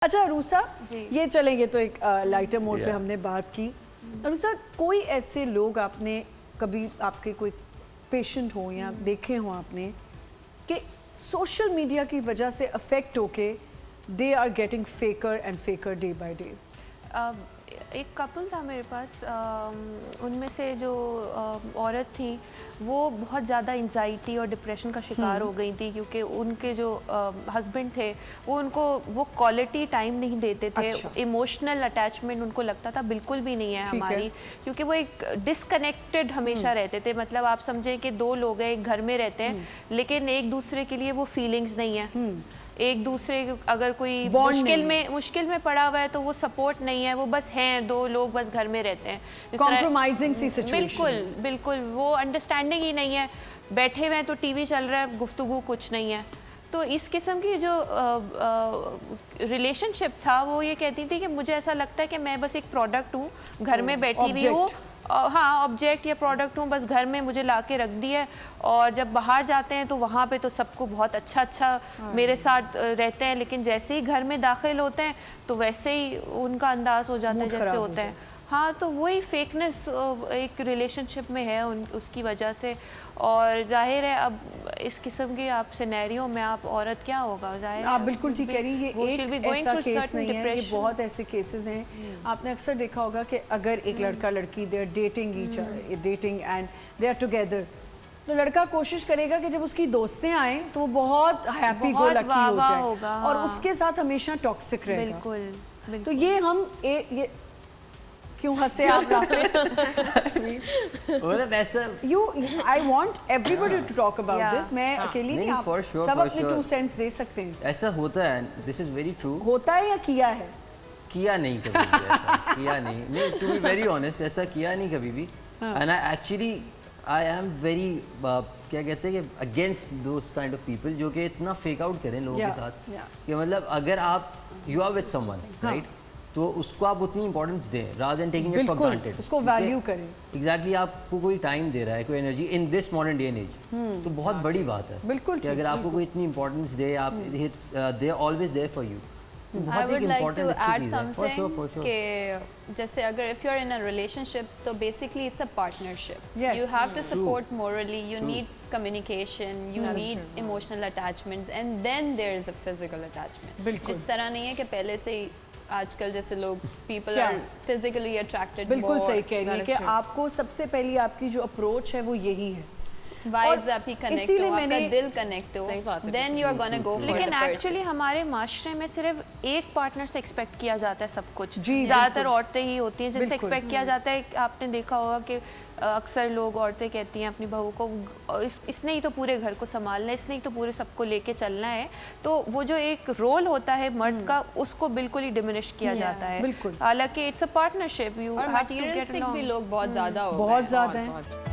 اچھا عروسہ یہ چلیں گے تو ایک لائٹر موڈ پہ ہم نے بات کی. عروسہ کوئی ایسے لوگ آپ نے کبھی آپ کے کوئی پیشنٹ ہوں یا دیکھے ہوں آپ نے کہ سوشل میڈیا کی وجہ سے افیکٹ ہو کے they are getting faker and faker day by day? ایک کپل تھا میرے پاس, ان میں سے جو عورت تھی وہ بہت زیادہ انزائٹی اور ڈپریشن کا شکار ہو گئی تھی کیونکہ ان کے جو ہسبینڈ تھے وہ ان کو وہ کوالٹی ٹائم نہیں دیتے تھے. ایموشنل اٹیچمنٹ ان کو لگتا تھا بالکل بھی نہیں ہے ہماری, کیونکہ وہ ایک ڈسکنیکٹڈ ہمیشہ رہتے تھے. مطلب آپ سمجھیں کہ دو لوگ ہیں, ایک گھر میں رہتے ہیں لیکن ایک دوسرے کے لیے وہ فیلنگز نہیں ہیں. ایک دوسرے اگر کوئی مشکل میں پڑا ہوا ہے تو وہ سپورٹ نہیں ہے, وہ بس ہیں دو لوگ بس گھر میں رہتے ہیں. کمپرومائزنگ سی سچویشن. بالکل وہ انڈرسٹینڈنگ ہی نہیں ہے. بیٹھے ہوئے ہیں تو ٹی وی چل رہا ہے, گفتگو کچھ نہیں ہے. تو اس قسم کی جو ریلیشن شپ تھا وہ یہ کہتی تھی کہ مجھے ایسا لگتا ہے کہ میں بس ایک پروڈکٹ ہوں, گھر میں بیٹھی ہوئی ہوں, ہاں آبجیکٹ یا پروڈکٹ ہوں, بس گھر میں مجھے لا کے رکھ دیا ہے, اور جب باہر جاتے ہیں تو وہاں پہ تو سب کو بہت اچھا میرے ساتھ رہتے ہیں, لیکن جیسے ہی گھر میں داخل ہوتے ہیں تو ویسے ہی ان کا انداز ہو جاتا ہے جیسے ہوتا ہے. ہاں تو وہی فیکنس ایک ریلیشن شپ میں ہے اس کی وجہ سے. اور ظاہر ہے اب اس قسم کے آپ سینیریو میں آپ عورت کیا ہوگا, ظاہر آپ بالکل ٹھیک کہہ رہی ہیں. یہ ایک ایسا کیس نہیں ہے, یہ بہت ایسے کیسز ہیں. آپ نے اکثر دیکھا ہوگا کہ اگر ایک لڑکا لڑکی they are dating and they are together, تو لڑکا کوشش کرے گا کہ جب اس کی دوستیں آئیں تو وہ بہت ہیپی گو لکی ہو جائے اور اس کے ساتھ ہمیشہ ٹاکسک رہے گا. بالکل. تو یہ ہم کیوں ہنسے آپ؟ I want everybody to talk about this. میں اکیلی نہیں, آپ سب اپنے 2 cents دے سکتے ہیں. ایسا ہوتا ہے, this is very true. ہوتا ہے یا کیا ہے؟ کیا نہیں کبھی بھی, کیا نہیں, to be very honest ایسا کیا نہیں کبھی بھی. And I am very کیا کہتے ہیں کہ against those kind of people جو کہ اتنا fake out کریں لوگوں کے ساتھ کہ مطلب اگر آپ you are with someone right تو اس کو آپ اتنی امپورٹنس دیں rather than taking it for granted. اس کو ویلیو کریں. ایگزیکٹلی آپ کو کوئی ٹائم دے رہا ہے, کوئی energy in this modern day and age, تو بہت بڑی بات ہے. بالکل کہ اگر آپ کو کوئی اتنی امپورٹنس دے, آپ they are always there for you. I would like to add something کہ جیسے اگر if you're in a relationship تو basically it's a partnership. You have to support morally, you need communication, you need emotional attachments, and then there is a physical attachment. اس طرح نہیں ہے کہ پہلے سے ہی آج کل جیسے لوگ people are physically attracted. بالکل صحیح کہہ رہی ہے کہ آپ کو سب سے پہلی آپ کی جو اپروچ ہے وہ یہی ہے. وائبز آپ ہی کنیکٹ ہو, آپ کا دل connect who, then you are gonna go for the person. لیکن ایکچولی ہمارے معاشرے میں صرف ایک پارٹنر سے ایکسپیکٹ کیا جاتا ہے سب کچھ. زیادہ تر عورتیں ہی ہوتی ہیں جن سے ایکسپیکٹ کیا جاتا ہے. آپ نے دیکھا ہوگا کہ اکثر لوگ عورتیں کہتی ہیں اپنی بہو کو اس نے ہی تو پورے گھر کو سنبھالنا ہے, اس نے ہی تو پورے سب کو لے کے چلنا ہے. تو وہ جو ایک رول ہوتا ہے مرد کا اس کو بالکل ہی ڈیمینش کیا جاتا ہے, حالانکہ اٹس اے پارٹنرشپ. اور مٹیریلسٹک بھی لوگ بہت زیادہ ہو, بہت زیادہ ہیں.